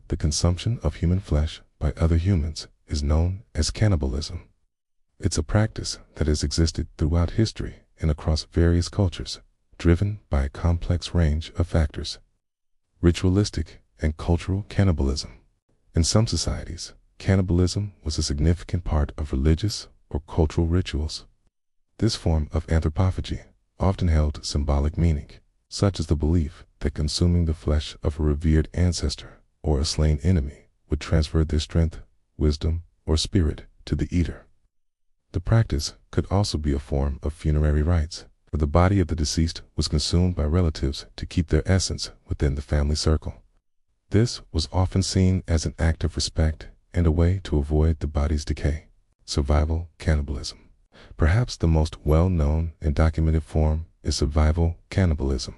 The consumption of human flesh by other humans is known as cannibalism. It's a practice that has existed throughout history and across various cultures, driven by a complex range of factors. Ritualistic and cultural cannibalism. In some societies, cannibalism was a significant part of religious or cultural rituals. This form of anthropophagy often held symbolic meaning, such as the belief that consuming the flesh of a revered ancestor or a slain enemy would transfer their strength, wisdom, or spirit to the eater. The practice could also be a form of funerary rites, where the body of the deceased was consumed by relatives to keep their essence within the family circle. This was often seen as an act of respect and a way to avoid the body's decay. Survival cannibalism. Perhaps the most well-known and documented form is survival cannibalism.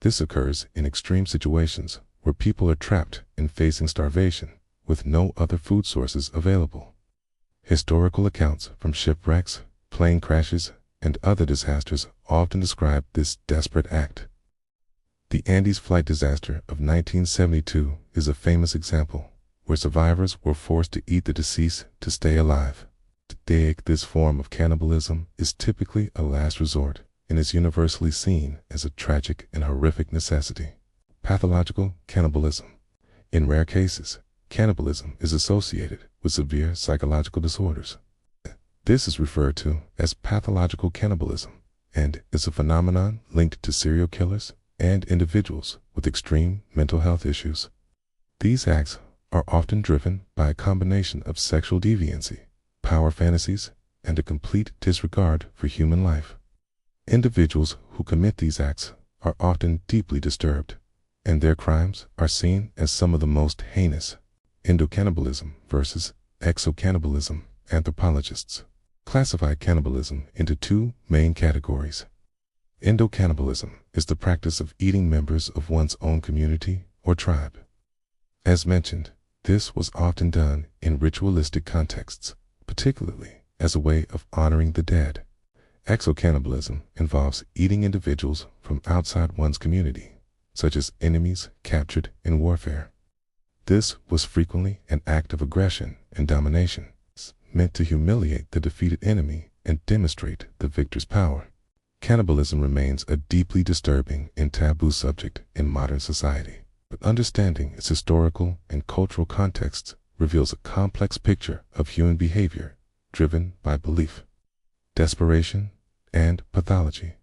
This occurs in extreme situations where people are trapped and facing starvation with no other food sources available. Historical accounts from shipwrecks, plane crashes, and other disasters often describe this desperate act. The Andes flight disaster of 1972 is a famous example, where survivors were forced to eat the deceased to stay alive. Today, this form of cannibalism is typically a last resort and is universally seen as a tragic and horrific necessity. Pathological cannibalism. In rare cases, cannibalism is associated with severe psychological disorders. This is referred to as pathological cannibalism and is a phenomenon linked to serial killers and individuals with extreme mental health issues. These acts are often driven by a combination of sexual deviancy, power fantasies, and a complete disregard for human life. Individuals who commit these acts are often deeply disturbed, and their crimes are seen as some of the most heinous. Endocannibalism versus exocannibalism. Anthropologists classify cannibalism into two main categories. Endocannibalism is the practice of eating members of one's own community or tribe. As mentioned, this was often done in ritualistic contexts, particularly as a way of honoring the dead. Exocannibalism involves eating individuals from outside one's community, such as enemies captured in warfare. This was frequently an act of aggression and domination, meant to humiliate the defeated enemy and demonstrate the victor's power. Cannibalism remains a deeply disturbing and taboo subject in modern society, but understanding its historical and cultural context reveals a complex picture of human behavior driven by belief, desperation, and pathology.